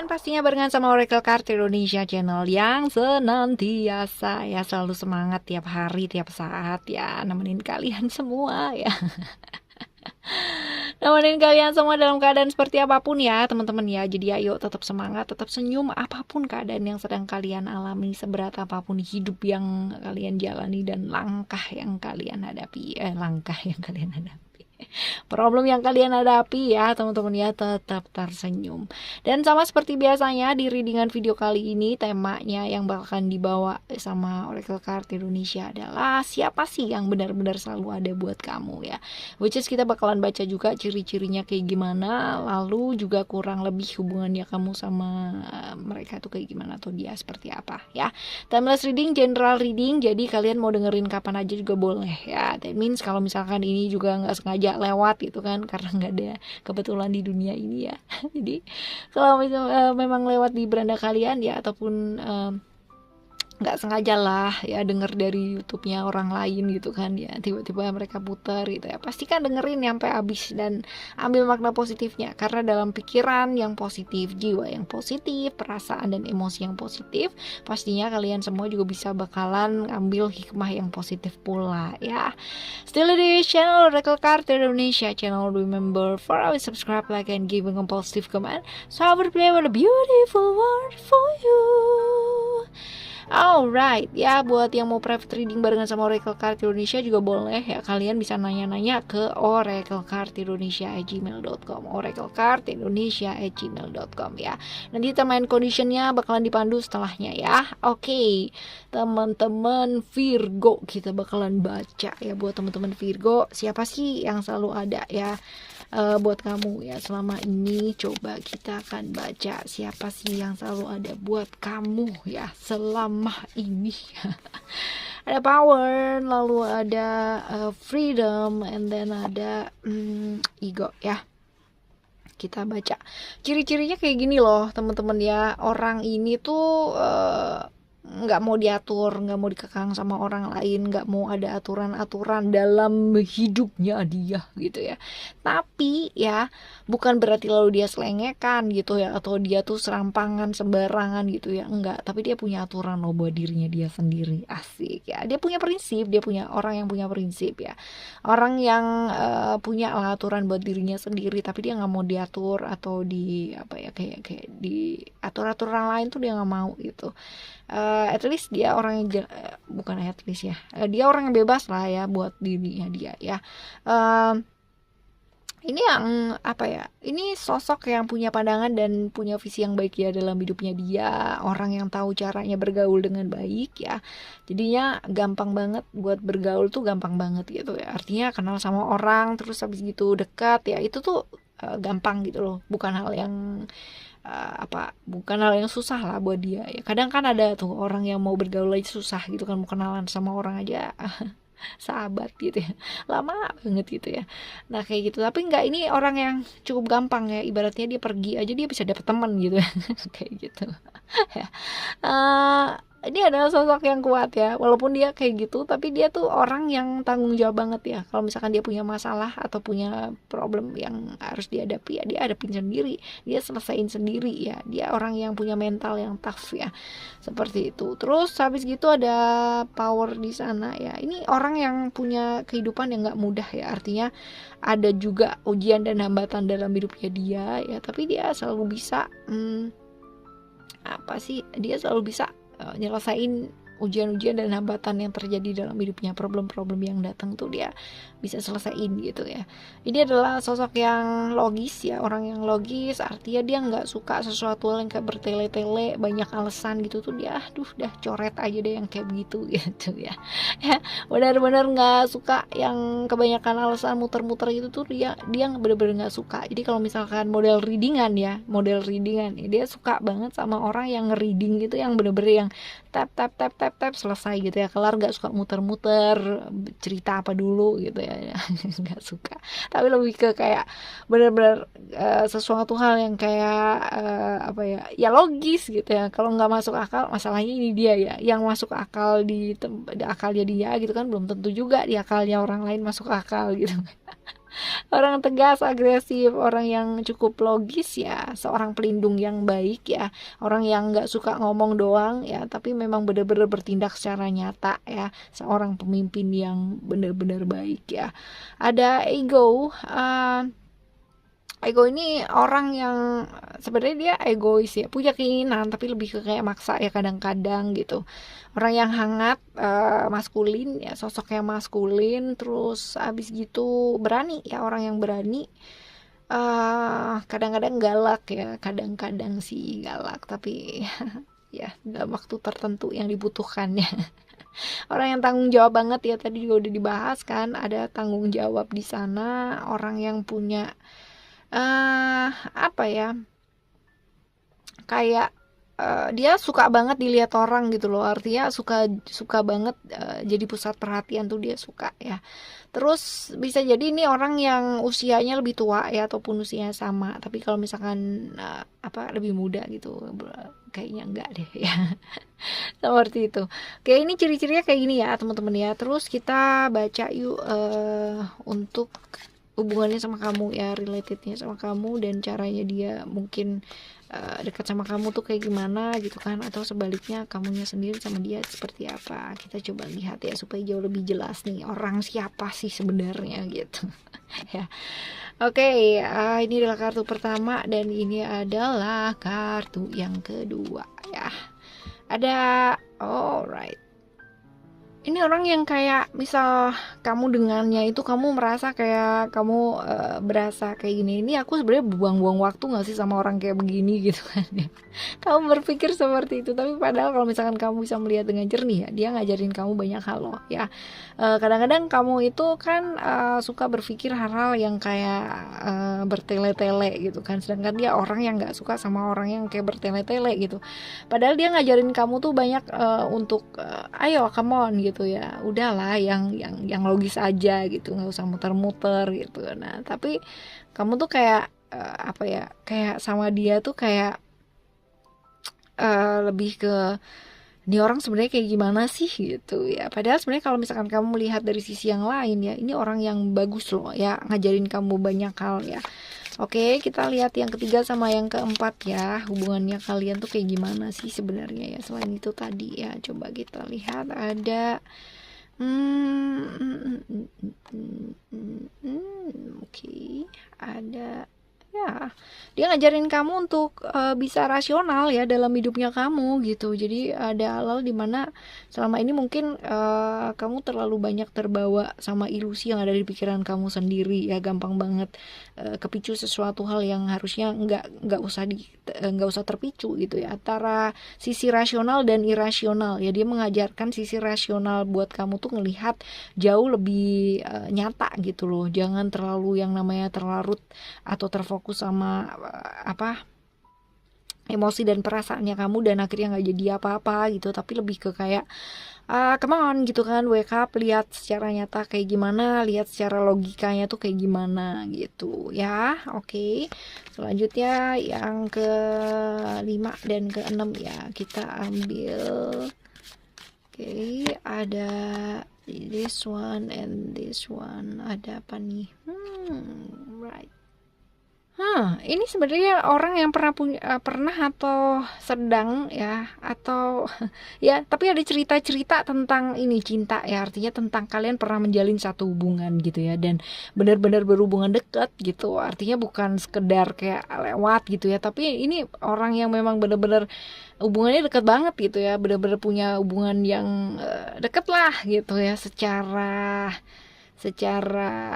dan pastinya barengan sama Oracle Card Indonesia channel yang senantiasa ya selalu semangat tiap hari, tiap saat ya nemenin kalian semua ya. Nemenin kalian semua dalam keadaan seperti apapun ya teman-teman ya. Jadi ayo tetap semangat, tetap senyum apapun keadaan yang sedang kalian alami, seberat apapun hidup yang kalian jalani dan langkah yang kalian hadapi, problem yang kalian hadapi ya teman-teman ya, tetap tersenyum. Dan sama seperti biasanya di readingan video kali ini, temanya yang bakal dibawa sama Oracle Card Indonesia adalah siapa sih yang benar-benar selalu ada buat kamu ya, which is kita bakalan baca juga ciri-cirinya kayak gimana, lalu juga kurang lebih hubungannya kamu sama mereka tuh kayak gimana, atau dia seperti apa ya. Timeless reading, general reading, jadi kalian mau dengerin kapan aja juga boleh ya. That means kalau misalkan ini juga nggak sengaja lewat gitu kan, karena nggak ada kebetulan di dunia ini ya. Jadi kalau misalnya memang lewat di beranda kalian ya, ataupun nggak sengaja lah ya denger dari YouTube-nya orang lain gitu kan ya, tiba-tiba mereka putar gitu ya, pastikan dengerin sampai habis dan ambil makna positifnya, karena dalam pikiran yang positif, jiwa yang positif, perasaan dan emosi yang positif, pastinya kalian semua juga bisa bakalan ambil hikmah yang positif pula ya. Still di channel Oracle Card Indonesia channel, remember for always subscribe, like and giving a positive comment, so I will play with a beautiful word for you. Alright, ya buat yang mau private reading barengan sama Oracle Card Indonesia juga boleh ya, kalian bisa nanya-nanya ke oraclecardindonesia@gmail.com, oraclecardindonesia@gmail.com ya. Nanti term and conditionnya bakalan dipandu setelahnya ya. Oke, teman-teman Virgo, kita bakalan baca ya buat teman-teman Virgo, siapa sih yang selalu ada ya buat kamu ya selama ini. Coba kita akan baca siapa sih yang selalu ada buat kamu ya selama ini. Ada power, lalu ada freedom, and then ada ego ya. Kita baca ciri-cirinya kayak gini loh teman-teman ya. Orang ini tuh nggak mau diatur, nggak mau dikekang sama orang lain, nggak mau ada aturan-aturan dalam hidupnya dia gitu ya. Tapi ya bukan berarti lalu dia selengekan gitu ya, atau dia tuh serampangan sembarangan gitu ya, enggak. Tapi dia punya aturan loh buat dirinya dia sendiri, asik ya. Dia punya prinsip, dia punya orang yang punya prinsip ya, orang yang punya aturan buat dirinya sendiri, tapi dia nggak mau diatur atau di apa ya, kayak di atur-aturan lain tuh dia nggak mau gitu. At least dia orang yang bukan at least ya, dia orang yang bebas lah ya buat dirinya dia ya. Ini yang apa ya, ini sosok yang punya pandangan dan punya visi yang baik ya dalam hidupnya dia, orang yang tahu caranya bergaul dengan baik ya, jadinya gampang banget buat bergaul tuh, gampang banget gitu ya. Artinya kenal sama orang terus habis gitu dekat ya, itu tuh gampang gitu loh, bukan hal yang bukan hal yang susah lah buat dia ya. Kadang kan ada tuh orang yang mau bergaul aja susah gitu kan, mau kenalan sama orang aja sahabat gitu ya, lama banget gitu ya. Nah kayak gitu, tapi enggak, ini orang yang cukup gampang ya, ibaratnya dia pergi aja dia bisa dapet teman gitu ya. Kayak gitu ya. Ini adalah sosok yang kuat ya, walaupun dia kayak gitu, tapi dia tuh orang yang tanggung jawab banget ya. Kalau misalkan dia punya masalah atau punya problem yang harus dihadapi ya, dia hadapin sendiri, dia selesain sendiri ya. Dia orang yang punya mental yang tough ya, seperti itu. Terus habis gitu ada power di sana ya. Ini orang yang punya kehidupan yang nggak mudah ya, artinya ada juga ujian dan hambatan dalam hidupnya dia ya, tapi dia selalu bisa dia selalu bisa nyelesain ujian-ujian dan hambatan yang terjadi dalam hidupnya, problem-problem yang datang tuh dia bisa selesaiin gitu ya. Ini adalah sosok yang logis ya, orang yang logis, artinya dia nggak suka sesuatu yang kayak bertele-tele banyak alasan gitu tuh, dia dah coret aja deh yang kayak begitu gitu ya. Ya benar-benar nggak suka yang kebanyakan alasan muter-muter gitu tuh, dia benar-benar nggak suka. Jadi kalau misalkan model readingan ya, dia suka banget sama orang yang nge-reading gitu, yang benar-benar yang tap selesai gitu ya, kelar, gak suka muter-muter cerita apa dulu gitu ya. Gak suka, tapi lebih ke kayak benar-benar sesuatu hal yang kayak ya logis gitu ya. Kalau nggak masuk akal, masalahnya ini dia ya, yang masuk akal di akalnya dia gitu kan, belum tentu juga di akalnya orang lain masuk akal gitu. Orang tegas, agresif, orang yang cukup logis ya, seorang pelindung yang baik ya, orang yang nggak suka ngomong doang ya, tapi memang benar-benar bertindak secara nyata ya, seorang pemimpin yang benar-benar baik ya. Ada ego, ego ini orang yang sebenarnya dia egois ya, punya keinginan tapi lebih ke kayak maksa ya kadang-kadang gitu. Orang yang hangat, maskulin ya, sosoknya maskulin, terus abis gitu berani ya, orang yang berani. Kadang-kadang galak ya, kadang-kadang sih galak, tapi ya dalam waktu tertentu yang dibutuhkan ya. Orang yang tanggung jawab banget ya, tadi juga udah dibahas kan, ada tanggung jawab di sana, orang yang punya apa ya, kayak dia suka banget dilihat orang gitu loh, artinya suka suka banget jadi pusat perhatian tuh dia suka ya. Terus bisa jadi ini orang yang usianya lebih tua ya, ataupun usianya sama, tapi kalau misalkan apa lebih muda gitu, kayaknya enggak deh ya. Seperti itu. Oke, ini ciri-cirinya kayak gini ya teman-teman ya. Terus kita baca yuk untuk hubungannya sama kamu ya, relatednya sama kamu, dan caranya dia mungkin dekat sama kamu tuh kayak gimana gitu kan, atau sebaliknya kamunya sendiri sama dia seperti apa. Kita coba lihat ya supaya jauh lebih jelas nih orang siapa sih sebenarnya gitu. Ya. Oke, ini adalah kartu pertama dan ini adalah kartu yang kedua ya. Ada, alright. Ini orang yang kayak misal kamu dengannya itu kamu merasa kayak kamu berasa kayak gini, ini aku sebenarnya buang-buang waktu nggak sih sama orang kayak begini gitu kan ya. Kamu berpikir seperti itu, tapi padahal kalau misalkan kamu bisa melihat dengan jernih ya, dia ngajarin kamu banyak hal loh ya. Kadang-kadang kamu itu kan suka berpikir hal-hal yang kayak bertele-tele gitu kan, sedangkan dia orang yang nggak suka sama orang yang kayak bertele-tele gitu. Padahal dia ngajarin kamu tuh banyak untuk ayo come on gitu ya, udahlah yang logis aja gitu, nggak usah muter-muter gitu. Nah tapi kamu tuh kayak apa ya, kayak sama dia tuh kayak lebih ke ini orang sebenarnya kayak gimana sih gitu ya. Padahal sebenarnya kalau misalkan kamu melihat dari sisi yang lain ya, ini orang yang bagus loh ya, ngajarin kamu banyak hal ya. Oke, kita lihat yang ketiga sama yang keempat ya, hubungannya kalian tuh kayak gimana sih sebenarnya ya, selain itu tadi ya. Coba kita lihat ada oke, ada ya, dia ngajarin kamu untuk bisa rasional ya dalam hidupnya kamu gitu. Jadi ada hal-hal dimana selama ini mungkin kamu terlalu banyak terbawa sama ilusi yang ada di pikiran kamu sendiri ya, gampang banget kepicu sesuatu hal yang harusnya nggak usah terpicu gitu ya, antara sisi rasional dan irasional ya. Dia mengajarkan sisi rasional buat kamu tuh ngelihat jauh lebih nyata gitu loh. Jangan terlalu yang namanya terlarut atau terfokus sama apa emosi dan perasaannya kamu, dan akhirnya nggak jadi apa-apa gitu, tapi lebih ke kayak come on gitu kan, wake up, lihat secara nyata kayak gimana, lihat secara logikanya tuh kayak gimana gitu ya. Oke, selanjutnya yang ke-5 dan ke-6 ya, kita ambil. Oke, ada this one and this one. Ada apa nih? Right. Ini sebenarnya orang yang pernah atau sedang ya, atau ya, tapi ada cerita-cerita tentang ini cinta ya, artinya tentang kalian pernah menjalin satu hubungan gitu ya, dan benar-benar berhubungan dekat gitu, artinya bukan sekedar kayak lewat gitu ya, tapi ini orang yang memang benar-benar hubungannya dekat banget gitu ya, benar-benar punya hubungan yang dekat lah gitu ya, secara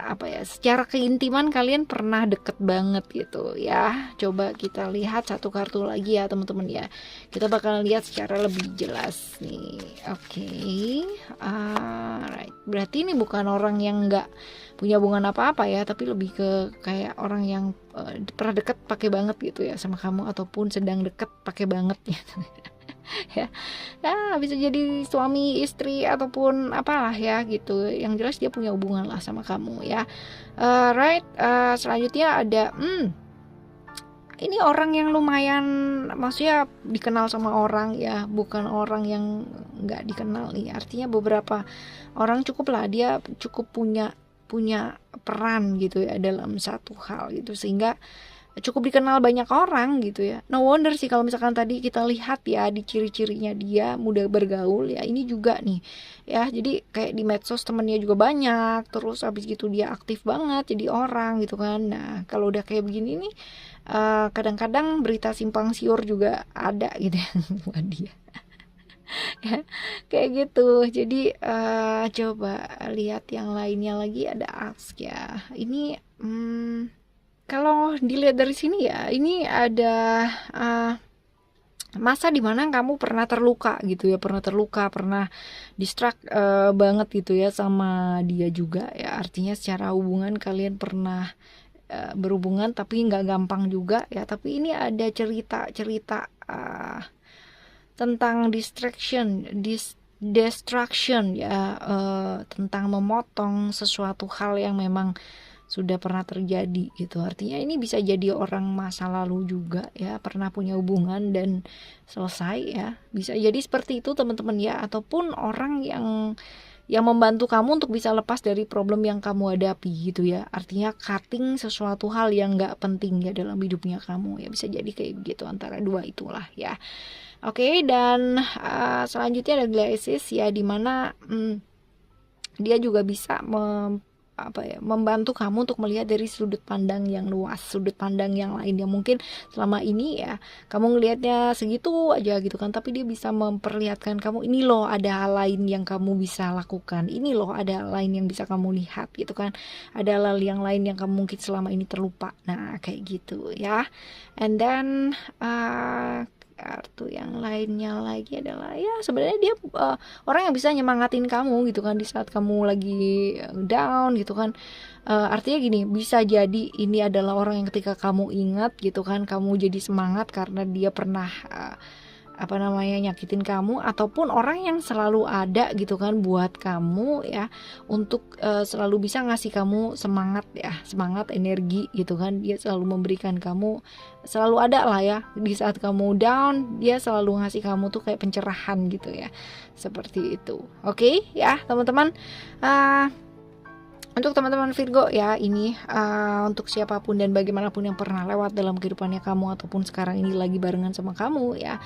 apa ya, secara keintiman kalian pernah deket banget gitu ya. Coba kita lihat satu kartu lagi ya teman-teman ya, kita bakal lihat secara lebih jelas nih. Oke, alright. Berarti ini bukan orang yang nggak punya hubungan apa-apa ya, tapi lebih ke kayak orang yang pernah deket pakai banget gitu ya sama kamu, ataupun sedang deket pakai banget gitu. Ya, nah bisa jadi suami istri ataupun apalah ya gitu, yang jelas dia punya hubungan lah sama kamu ya. Right, selanjutnya ada ini orang yang lumayan, maksudnya dikenal sama orang ya, bukan orang yang nggak dikenal nih, artinya beberapa orang cukup lah, dia cukup punya punya peran gitu ya dalam satu hal gitu, sehingga cukup dikenal banyak orang gitu ya. No wonder sih kalau misalkan tadi kita lihat ya di ciri-cirinya dia mudah bergaul ya, ini juga nih ya. Jadi kayak di medsos temennya juga banyak, terus habis gitu dia aktif banget jadi orang gitu kan. Nah kalau udah kayak begini nih, kadang-kadang berita simpang siur juga ada gitu ya buat dia. Ya, kayak gitu. Jadi coba lihat yang lainnya lagi, ada Ask ya. Ini kalau dilihat dari sini ya, ini ada masa dimana kamu pernah terluka gitu ya, pernah distract banget gitu ya sama dia juga ya. Artinya secara hubungan kalian pernah berhubungan tapi nggak gampang juga ya. Tapi ini ada cerita-cerita tentang distraction ya, tentang memotong sesuatu hal yang memang sudah pernah terjadi gitu. Artinya ini bisa jadi orang masa lalu juga ya, pernah punya hubungan dan selesai ya, bisa jadi seperti itu teman-teman ya. Ataupun orang yang membantu kamu untuk bisa lepas dari problem yang kamu hadapi gitu ya. Artinya cutting sesuatu hal yang gak penting ya dalam hidupnya kamu ya, bisa jadi kayak begitu, antara dua itulah ya. Oke, dan selanjutnya ada Glacis ya, dimana dia juga bisa membantu kamu untuk melihat dari sudut pandang yang luas, sudut pandang yang lain yang mungkin selama ini ya kamu ngelihatnya segitu aja gitu kan, tapi dia bisa memperlihatkan kamu, ini loh ada hal lain yang kamu bisa lakukan, ini loh ada hal lain yang bisa kamu lihat gitu kan, ada hal yang lain yang kamu mungkin selama ini terlupa. Nah kayak gitu ya. And then kartu yang lainnya lagi adalah ya sebenarnya dia orang yang bisa nyemangatin kamu gitu kan di saat kamu lagi down gitu kan. Artinya gini, bisa jadi ini adalah orang yang ketika kamu ingat gitu kan, kamu jadi semangat karena dia pernah nyakitin kamu, ataupun orang yang selalu ada gitu kan buat kamu ya, untuk selalu bisa ngasih kamu semangat ya, semangat, energi gitu kan. Dia selalu memberikan kamu, selalu ada lah ya di saat kamu down, dia selalu ngasih kamu tuh kayak pencerahan gitu ya, seperti itu. Oke ya teman-teman. Untuk teman-teman Virgo ya, ini untuk siapapun dan bagaimanapun yang pernah lewat dalam kehidupannya kamu, ataupun sekarang ini lagi barengan sama kamu ya,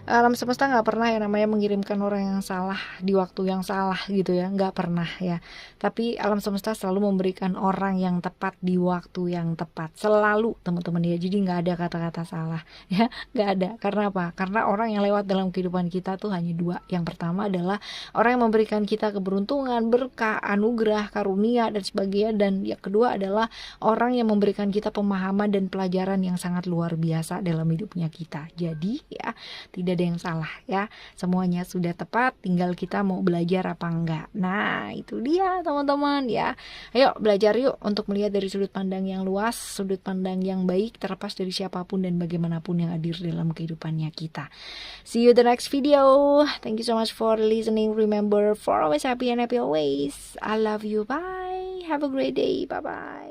alam semesta nggak pernah yang namanya mengirimkan orang yang salah di waktu yang salah gitu ya, nggak pernah ya. Tapi alam semesta selalu memberikan orang yang tepat di waktu yang tepat, selalu teman-teman ya. Jadi nggak ada kata-kata salah ya, nggak ada. Karena apa? Karena orang yang lewat dalam kehidupan kita tuh hanya dua. Yang pertama adalah orang yang memberikan kita keberuntungan, berkah, anugerah, karunia dan sebagainya, dan yang kedua adalah orang yang memberikan kita pemahaman dan pelajaran yang sangat luar biasa dalam hidupnya kita. Jadi ya tidak ada yang salah ya, semuanya sudah tepat, tinggal kita mau belajar apa enggak. Nah itu dia teman-teman ya, ayo belajar yuk untuk melihat dari sudut pandang yang luas, sudut pandang yang baik, terlepas dari siapapun dan bagaimanapun yang hadir dalam kehidupannya kita. See you the next video. Thank you so much for listening. Remember, for always happy and happy always. I love you. Bye. Have a great day. Bye bye.